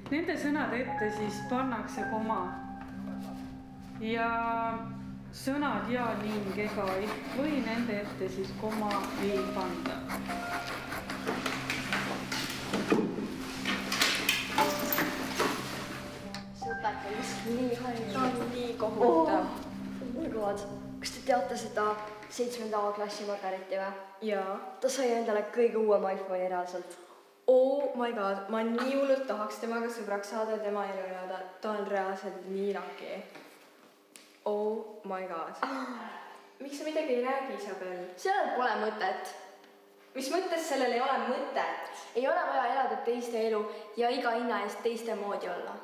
Nende sõnade ette siis pannakse koma ja sõnad ja, ning, ega ei või nende ette siis koma ei panda. See õpetaja vist nii harinud. Ta on nii kohutav. Oh my god. Kas te teate seda 7. A-klassi Margareti või? Jaa. Ta sai endale kõige uuem iPhone'i reaalselt. Oh my god, ma nii hullult tahaks temaga sõbraks saada ja tema elu elada. Ta on reaalselt nii laki. Oh my god. Miks sa midagi ei räägi, Isabel? Sellel pole mõtet. Mis mõttes sellel ei ole mõtet? Ei ole vaja elada teiste elu ja iga hinna eest teiste moodi olla.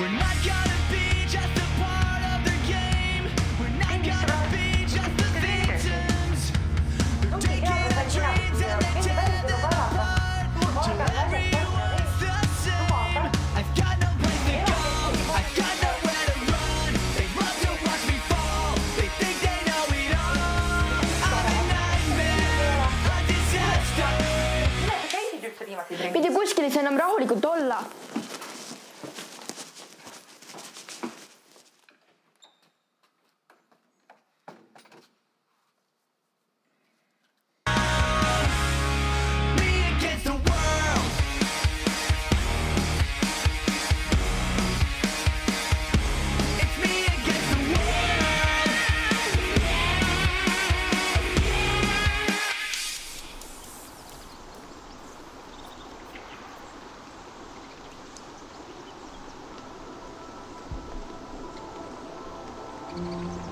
We're not gonna be just a part of the game. We're not gonna be just the victims. They're taking our dreams and they tear them apart. Till everyone's the same. I've got no place to go. I've got nowhere to run. They love to watch me fall. They think they know it all. I'm a nightmare, a disaster. Pidi kuskil ei saa enam rahulikult olla. Thank you.